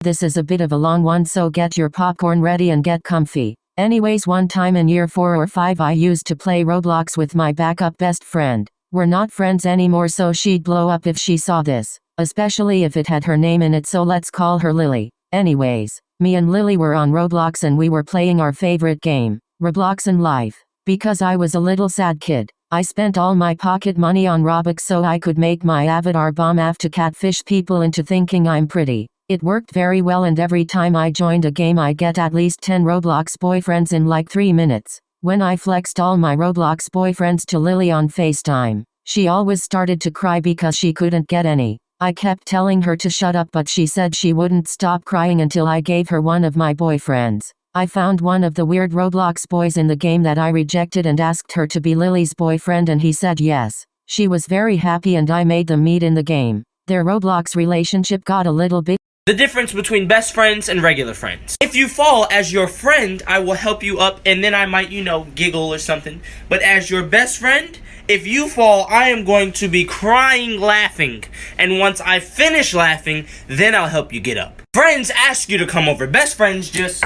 This is a bit of a long one, so get your popcorn ready and get comfy. Anyways, one time in year 4 or 5 I used to play Roblox with my backup best friend. We're not friends anymore, so she'd blow up if she saw this. Especially if it had her name in it, so let's call her Lily. Anyways, me and Lily were on Roblox and we were playing our favorite game, Roblox and Life. Because I was a little sad kid, I spent all my pocket money on Robux so I could make my avatar bomb AF to catfish people into thinking I'm pretty. It worked very well, and every time I joined a game I'd get at least 10 Roblox boyfriends in like 3 minutes. When I flexed all my Roblox boyfriends to Lily on FaceTime, she always started to cry because she couldn't get any. I kept telling her to shut up, but she said she wouldn't stop crying until I gave her one of my boyfriends. I found one of the weird Roblox boys in the game that I rejected and asked her to be Lily's boyfriend, and he said yes. She was very happy and I made them meet in the game. Their Roblox relationship got a little bit. The difference between best friends and regular friends. If you fall as your friend, I will help you up and then I might, giggle or something. But as your best friend, if you fall, I am going to be crying laughing. And once I finish laughing, then I'll help you get up. Friends ask you to come over. Best friends just...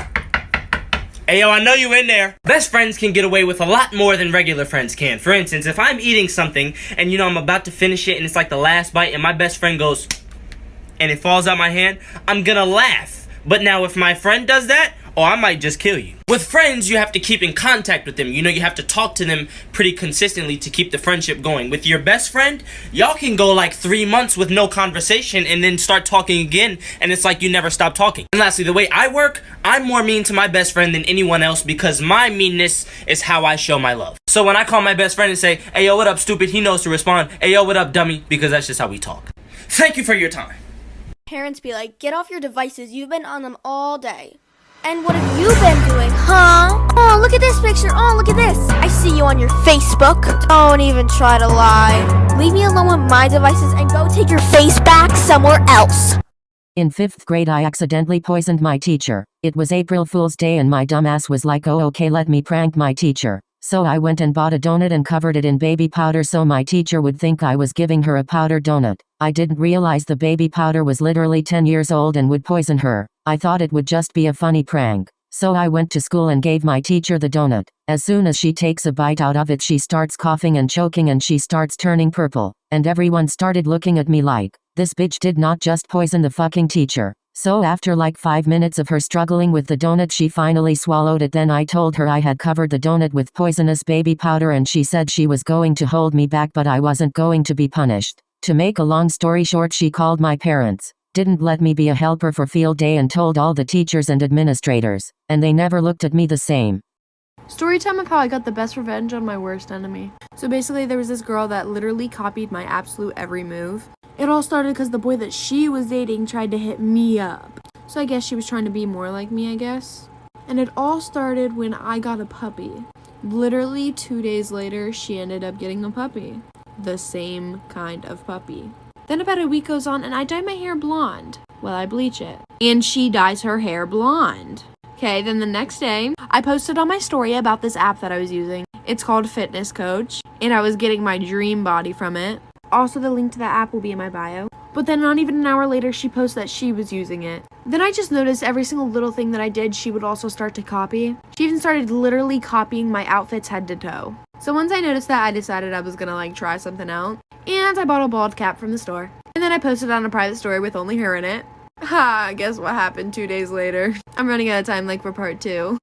Hey, yo, I know you in there. Best friends can get away with a lot more than regular friends can. For instance, if I'm eating something and, I'm about to finish it and it's like the last bite and my best friend goes... and it falls out my hand, I'm gonna laugh. But now if my friend does that, I might just kill you. With friends, you have to keep in contact with them. You have to talk to them pretty consistently to keep the friendship going. With your best friend, y'all can go like 3 months with no conversation and then start talking again, and it's like you never stop talking. And lastly, the way I work, I'm more mean to my best friend than anyone else because my meanness is how I show my love. So when I call my best friend and say, hey yo, what up, stupid, he knows to respond, hey yo, what up, dummy, because that's just how we talk. Thank you for your time. Parents be like, get off your devices, you've been on them all day. And what have you been doing, huh? Oh, look at this picture, oh, look at this. I see you on your Facebook. Don't even try to lie. Leave me alone with my devices and go take your face back somewhere else. In 5th grade I accidentally poisoned my teacher. It was April Fool's Day and my dumbass was like, oh okay, let me prank my teacher. So I went and bought a donut and covered it in baby powder so my teacher would think I was giving her a powdered donut. I didn't realize the baby powder was literally 10 years old and would poison her. I thought it would just be a funny prank. So I went to school and gave my teacher the donut. As soon as she takes a bite out of it, she starts coughing and choking and she starts turning purple. And everyone started looking at me like, this bitch did not just poison the fucking teacher. So after like 5 minutes of her struggling with the donut, she finally swallowed it. Then I told her I had covered the donut with poisonous baby powder and she said she was going to hold me back, but I wasn't going to be punished. To make a long story short, she called my parents, didn't let me be a helper for field day, and told all the teachers and administrators, and they never looked at me the same. Story time of how I got the best revenge on my worst enemy. So basically there was this girl that literally copied my absolute every move. It all started because the boy that she was dating tried to hit me up. So I guess she was trying to be more like me, I guess. And it all started when I got a puppy. Literally 2 days later, she ended up getting a puppy. The same kind of puppy. Then about a week goes on and I dye my hair blonde. Well, I bleach it. And she dyes her hair blonde. Okay, then the next day, I posted on my story about this app that I was using. It's called Fitness Coach, and I was getting my dream body from it. Also, the link to that app will be in my bio. But then not even an hour later, she posted that she was using it. Then I just noticed every single little thing that I did, she would also start to copy. She even started literally copying my outfits head to toe. So once I noticed that, I decided I was gonna try something out. And I bought a bald cap from the store. And then I posted on a private story with only her in it. Ha, guess what happened 2 days later? I'm running out of time for part 2.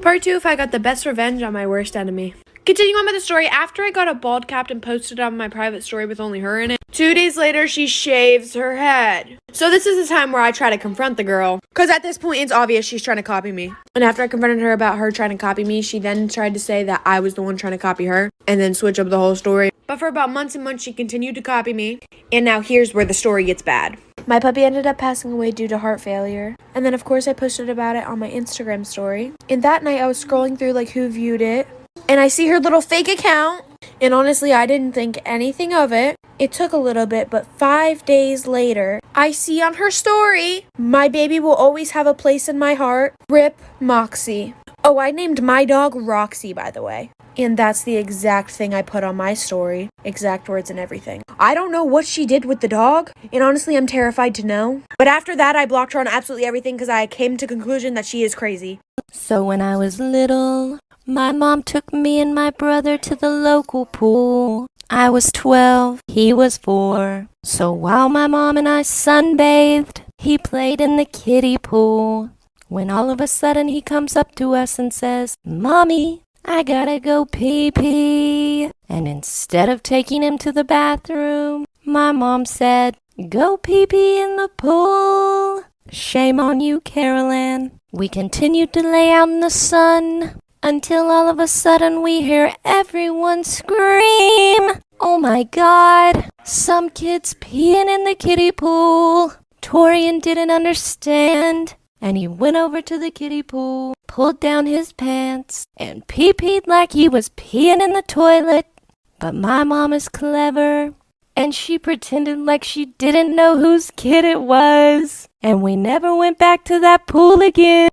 Part 2, if I got the best revenge on my worst enemy. Continuing on with the story, after I got a bald cap and posted on my private story with only her in it, 2 days later, she shaves her head. So this is the time where I try to confront the girl. Because at this point, it's obvious she's trying to copy me. And after I confronted her about her trying to copy me, she then tried to say that I was the one trying to copy her. And then switch up the whole story. But for about months and months, she continued to copy me. And now here's where the story gets bad. My puppy ended up passing away due to heart failure. And then of course I posted about it on my Instagram story. And that night I was scrolling through who viewed it. And I see her little fake account. And honestly, I didn't think anything of it. It took a little bit, but 5 days later, I see on her story, my baby will always have a place in my heart. Rip Moxie. Oh, I named my dog Roxy, by the way. And that's the exact thing I put on my story. Exact words and everything. I don't know what she did with the dog, and honestly, I'm terrified to know. But after that, I blocked her on absolutely everything because I came to conclusion that she is crazy. So when I was little, my mom took me and my brother to the local pool. I was 12, he was 4. So while my mom and I sunbathed, he played in the kiddie pool. When all of a sudden he comes up to us and says, "Mommy, I gotta go pee-pee." And instead of taking him to the bathroom, my mom said, "Go pee-pee in the pool." Shame on you, Carolyn. We continued to lay out in the sun until all of a sudden we hear everyone scream. Oh my God, some kids peeing in the kiddie pool. Torian didn't understand, and he went over to the kiddie pool, pulled down his pants, and pee-peed like he was peeing in the toilet. But my mom is clever, and she pretended like she didn't know whose kid it was. And we never went back to that pool again.